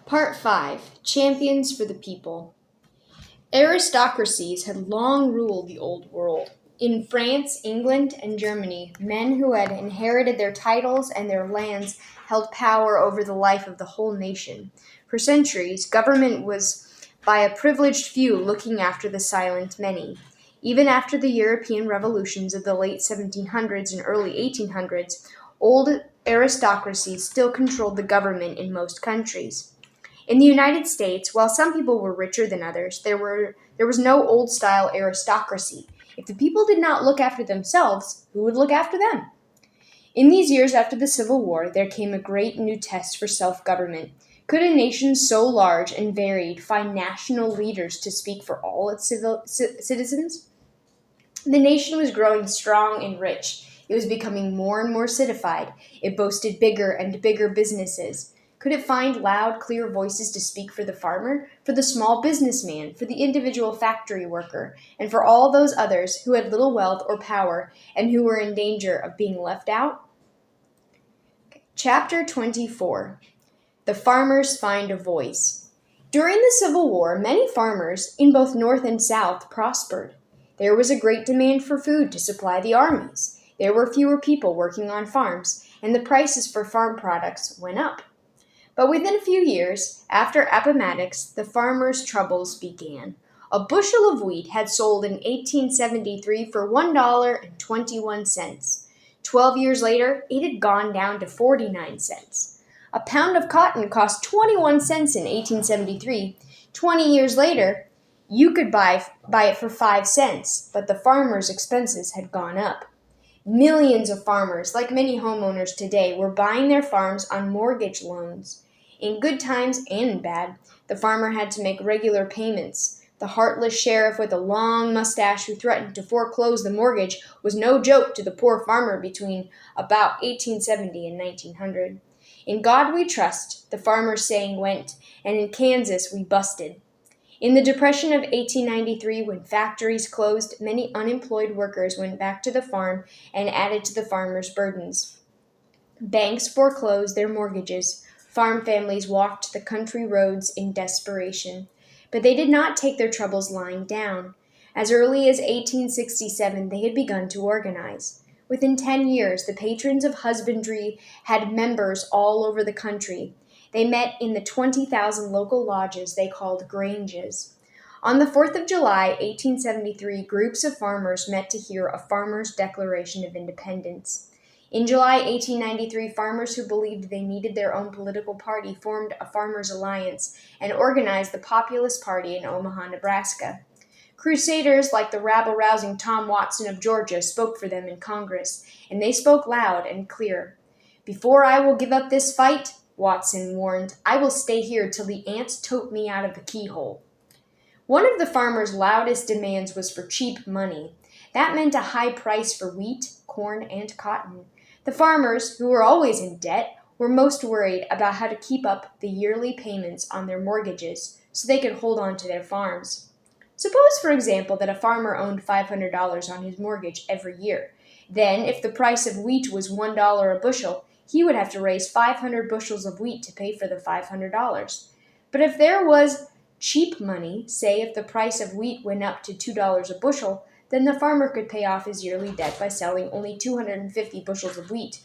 Part 5. Champions for the People. Aristocracies had long ruled the Old World. In France, England, and Germany, men who had inherited their titles and their lands held power over the life of the whole nation. For centuries, government was by a privileged few looking after the silent many. Even after the European revolutions of the late 1700s and early 1800s, old aristocracies still controlled the government in most countries. In the United States, while some people were richer than others, there was no old-style aristocracy. If the people did not look after themselves, who would look after them? In these years after the Civil War, there came a great new test for self-government. Could a nation so large and varied find national leaders to speak for all its citizens? The nation was growing strong and rich. It was becoming more and more citified. It boasted bigger and bigger businesses. Could it find loud, clear voices to speak for the farmer, for the small businessman, for the individual factory worker, and for all those others who had little wealth or power and who were in danger of being left out? Chapter 24. The Farmers Find a Voice. During the Civil War, many farmers, in both North and South, prospered. There was a great demand for food to supply the armies. There were fewer people working on farms, and the prices for farm products went up. But within a few years, after Appomattox, the farmers' troubles began. A bushel of wheat had sold in 1873 for $1.21. 12 years later, it had gone down to 49 cents. A pound of cotton cost 21 cents in 1873. 20 years later, you could buy it for 5 cents, but the farmers' expenses had gone up. Millions of farmers, like many homeowners today, were buying their farms on mortgage loans. In good times and in bad, the farmer had to make regular payments. The heartless sheriff with a long mustache who threatened to foreclose the mortgage was no joke to the poor farmer between about 1870 and 1900. In God we trust, the farmer's saying went, and in Kansas we busted. In the Depression of 1893, when factories closed, many unemployed workers went back to the farm and added to the farmers' burdens. Banks foreclosed their mortgages. Farm families walked the country roads in desperation. But they did not take their troubles lying down. As early as 1867, they had begun to organize. Within 10 years, the patrons of husbandry had members all over the country. They met in the 20,000 local lodges they called granges. On the 4th of July, 1873, groups of farmers met to hear a farmers' Declaration of Independence. In July 1893, farmers who believed they needed their own political party formed a Farmers' Alliance and organized the Populist Party in Omaha, Nebraska. Crusaders like the rabble-rousing Tom Watson of Georgia spoke for them in Congress, and they spoke loud and clear. "Before I will give up this fight," Watson warned, "I will stay here till the ants tote me out of the keyhole." One of the farmers' loudest demands was for cheap money. That meant a high price for wheat, corn, and cotton. The farmers, who were always in debt, were most worried about how to keep up the yearly payments on their mortgages so they could hold on to their farms. Suppose, for example, that a farmer owned $500 on his mortgage every year. Then, if the price of wheat was $1 a bushel, he would have to raise 500 bushels of wheat to pay for the $500. But if there was cheap money, say if the price of wheat went up to $2 a bushel, then the farmer could pay off his yearly debt by selling only 250 bushels of wheat.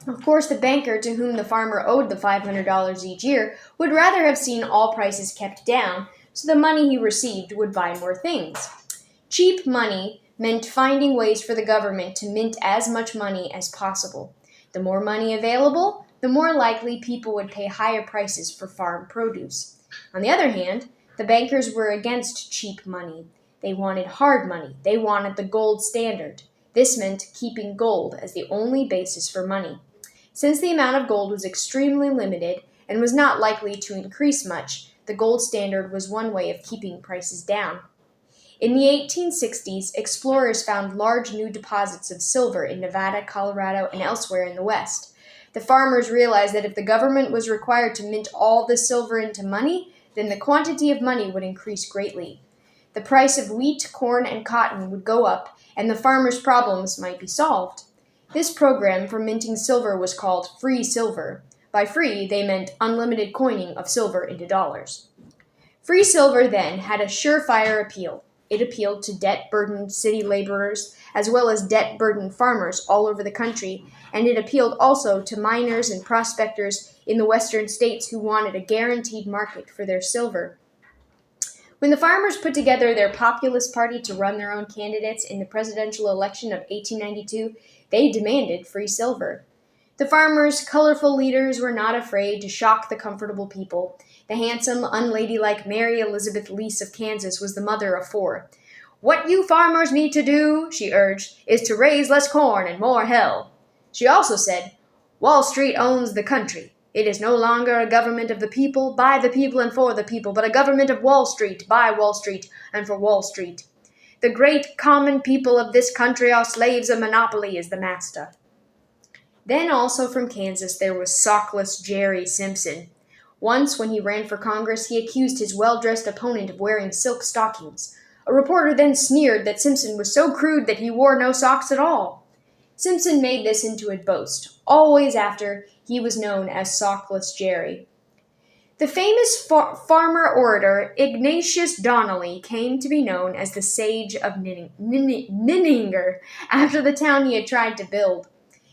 Of course, the banker to whom the farmer owed the $500 each year would rather have seen all prices kept down, so the money he received would buy more things. Cheap money meant finding ways for the government to mint as much money as possible. The more money available, the more likely people would pay higher prices for farm produce. On the other hand, the bankers were against cheap money. They wanted hard money. They wanted the gold standard. This meant keeping gold as the only basis for money. Since the amount of gold was extremely limited and was not likely to increase much, the gold standard was one way of keeping prices down. In the 1860s, explorers found large new deposits of silver in Nevada, Colorado, and elsewhere in the West. The farmers realized that if the government was required to mint all the silver into money, then the quantity of money would increase greatly. The price of wheat, corn, and cotton would go up, and the farmers' problems might be solved. This program for minting silver was called free silver. By free, they meant unlimited coining of silver into dollars. Free silver then had a surefire appeal. It appealed to debt-burdened city laborers as well as debt-burdened farmers all over the country, and it appealed also to miners and prospectors in the western states who wanted a guaranteed market for their silver. When the farmers put together their Populist Party to run their own candidates in the presidential election of 1892, they demanded free silver. The farmers' colorful leaders were not afraid to shock the comfortable people. The handsome, unladylike Mary Elizabeth Lease of Kansas was the mother of four. "What you farmers need to do," she urged, "is to raise less corn and more hell." She also said, "Wall Street owns the country. It is no longer a government of the people, by the people, and for the people, but a government of Wall Street, by Wall Street, and for Wall Street. The great common people of this country are slaves, and monopoly is the master." Then also from Kansas there was sockless Jerry Simpson. Once, when he ran for Congress, he accused his well-dressed opponent of wearing silk stockings. A reporter then sneered that Simpson was so crude that he wore no socks at all. Simpson made this into a boast, always after he was known as Sockless Jerry. The famous farmer orator Ignatius Donnelly came to be known as the Sage of Ninninger after the town he had tried to build.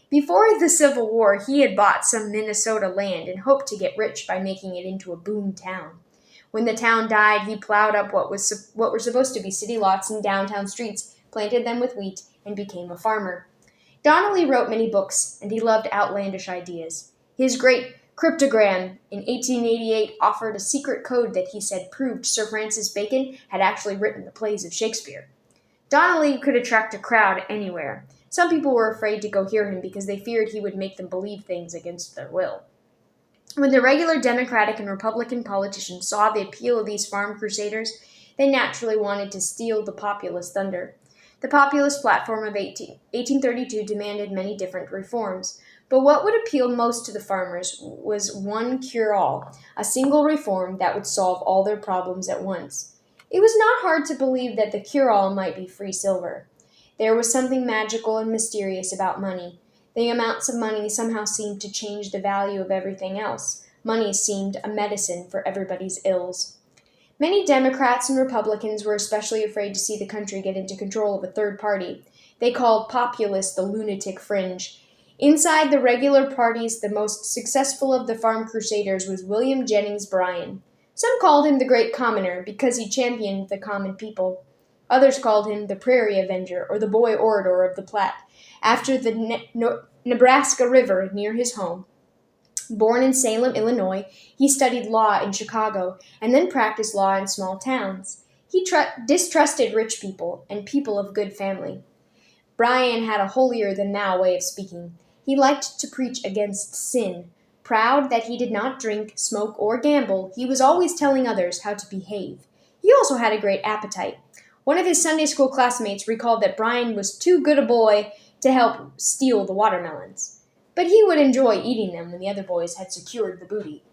Before the Civil War, he had bought some Minnesota land and hoped to get rich by making it into a boom town. When the town died, he plowed up what were supposed to be city lots and downtown streets, planted them with wheat, and became a farmer. Donnelly wrote many books, and he loved outlandish ideas. His great cryptogram in 1888 offered a secret code that he said proved Sir Francis Bacon had actually written the plays of Shakespeare. Donnelly could attract a crowd anywhere. Some people were afraid to go hear him because they feared he would make them believe things against their will. When the regular Democratic and Republican politicians saw the appeal of these farm crusaders, they naturally wanted to steal the populist thunder. The populist platform of 1832 demanded many different reforms, but what would appeal most to the farmers was one cure-all, a single reform that would solve all their problems at once. It was not hard to believe that the cure-all might be free silver. There was something magical and mysterious about money. The amounts of money somehow seemed to change the value of everything else. Money seemed a medicine for everybody's ills. Many Democrats and Republicans were especially afraid to see the country get into control of a third party. They called populists the lunatic fringe. Inside the regular parties, the most successful of the farm crusaders was William Jennings Bryan. Some called him the Great Commoner because he championed the common people. Others called him the Prairie Avenger or the Boy Orator of the Platte, after the Nebraska River near his home. Born in Salem, Illinois, he studied law in Chicago and then practiced law in small towns. He distrusted rich people and people of good family. Bryan had a holier-than-thou way of speaking. He liked to preach against sin. Proud that he did not drink, smoke, or gamble, he was always telling others how to behave. He also had a great appetite. One of his Sunday school classmates recalled that Bryan was too good a boy to help steal the watermelons, but he would enjoy eating them when the other boys had secured the booty.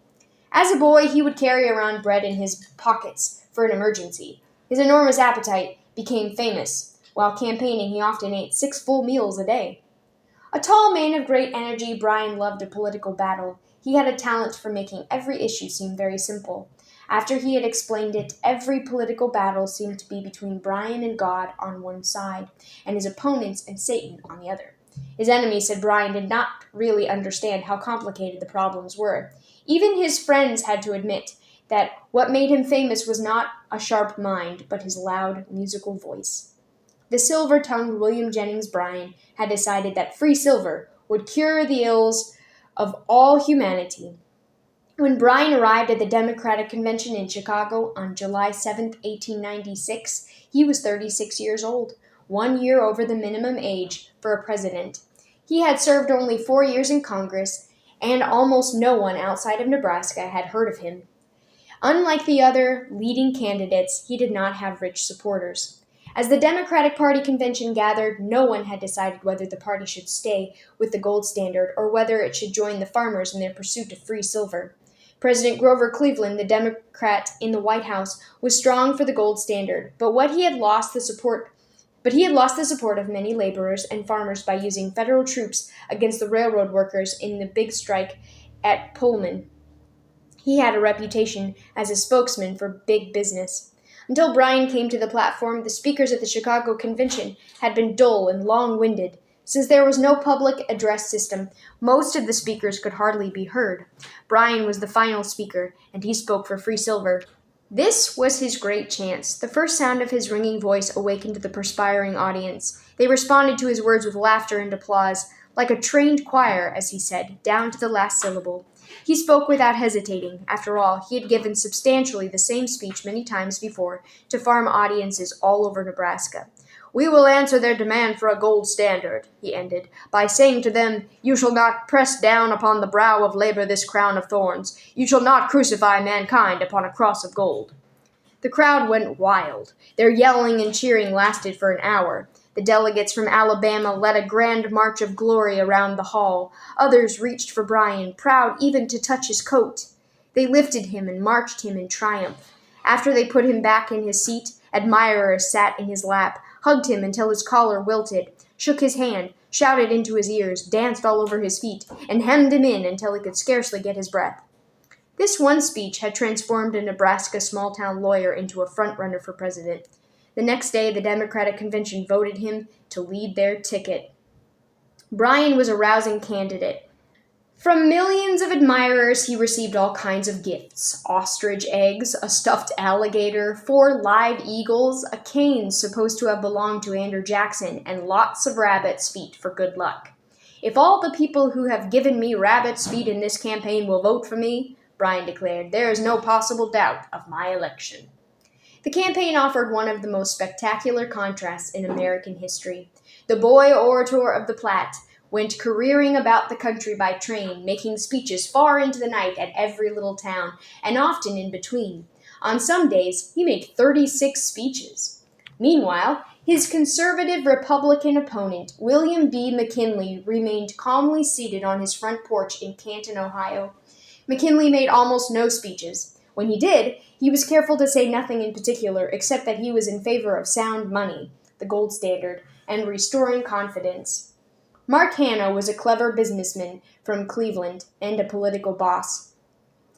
As a boy, he would carry around bread in his pockets for an emergency. His enormous appetite became famous. While campaigning, he often ate 6 full meals a day. A tall man of great energy, Bryan loved a political battle. He had a talent for making every issue seem very simple. After he had explained it, every political battle seemed to be between Bryan and God on one side, and his opponents and Satan on the other. His enemies said Bryan did not really understand how complicated the problems were. Even his friends had to admit that what made him famous was not a sharp mind, but his loud, musical voice. The silver-tongued William Jennings Bryan had decided that free silver would cure the ills of all humanity. When Bryan arrived at the Democratic Convention in Chicago on July 7, 1896, he was 36 years old, 1 year over the minimum age for a president. He had served only 4 years in Congress, and almost no one outside of Nebraska had heard of him. Unlike the other leading candidates, he did not have rich supporters. As the Democratic Party convention gathered, no one had decided whether the party should stay with the gold standard or whether it should join the farmers in their pursuit of free silver. President Grover Cleveland, the Democrat in the White House, was strong for the gold standard, but he had lost the support of many laborers and farmers by using federal troops against the railroad workers in the big strike at Pullman. He had a reputation as a spokesman for big business. Until Bryan came to the platform, the speakers at the Chicago Convention had been dull and long-winded. Since there was no public address system, most of the speakers could hardly be heard. Bryan was the final speaker, and he spoke for free silver. This was his great chance. The first sound of his ringing voice awakened the perspiring audience. They responded to his words with laughter and applause, like a trained choir, as he said, down to the last syllable. He spoke without hesitating. After all, he had given substantially the same speech many times before to farm audiences all over Nebraska. "We will answer their demand for a gold standard," he ended, "by saying to them, 'You shall not press down upon the brow of labor this crown of thorns. You shall not crucify mankind upon a cross of gold.'" The crowd went wild. Their yelling and cheering lasted for an hour. The delegates from Alabama led a grand march of glory around the hall. Others reached for Bryan, proud even to touch his coat. They lifted him and marched him in triumph. After they put him back in his seat, admirers sat in his lap, hugged him until his collar wilted, shook his hand, shouted into his ears, danced all over his feet, and hemmed him in until he could scarcely get his breath. This one speech had transformed a Nebraska small-town lawyer into a front-runner for president. The next day, the Democratic Convention voted him to lead their ticket. Bryan was a rousing candidate. From millions of admirers, he received all kinds of gifts: ostrich eggs, a stuffed alligator, 4 live eagles, a cane supposed to have belonged to Andrew Jackson, and lots of rabbit's feet for good luck. "If all the people who have given me rabbit's feet in this campaign will vote for me," Bryan declared, "there is no possible doubt of my election." The campaign offered one of the most spectacular contrasts in American history. The boy orator of the Platte went careering about the country by train, making speeches far into the night at every little town, and often in between. On some days, he made 36 speeches. Meanwhile, his conservative Republican opponent, William B. McKinley, remained calmly seated on his front porch in Canton, Ohio. McKinley made almost no speeches. When he did, he was careful to say nothing in particular except that he was in favor of sound money, the gold standard, and restoring confidence. Mark Hanna was a clever businessman from Cleveland and a political boss.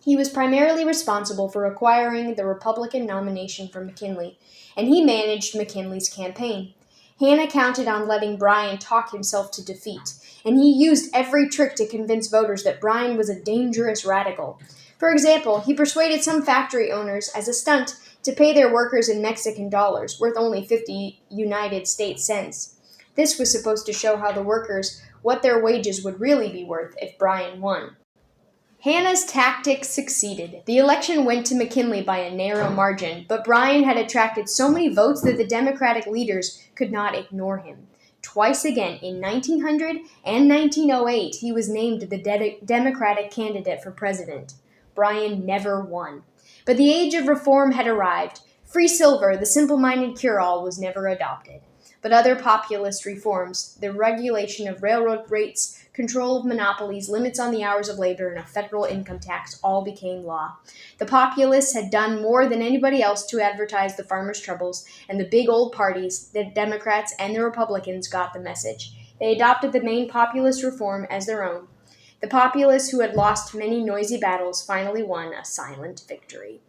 He was primarily responsible for acquiring the Republican nomination for McKinley, and he managed McKinley's campaign. Hanna counted on letting Bryan talk himself to defeat, and he used every trick to convince voters that Bryan was a dangerous radical. For example, he persuaded some factory owners as a stunt to pay their workers in Mexican dollars, worth only 50 United States cents. This was supposed to show how the workers what their wages would really be worth if Bryan won. Hanna's tactics succeeded. The election went to McKinley by a narrow margin, but Bryan had attracted so many votes that the Democratic leaders could not ignore him. Twice again, in 1900 and 1908, he was named the Democratic candidate for president. Bryan never won. But the age of reform had arrived. Free silver, the simple-minded cure-all, was never adopted. But other populist reforms, the regulation of railroad rates, control of monopolies, limits on the hours of labor, and a federal income tax all became law. The populists had done more than anybody else to advertise the farmers' troubles, and the big old parties, the Democrats and the Republicans, got the message. They adopted the main populist reform as their own. The populists, who had lost many noisy battles, finally won a silent victory.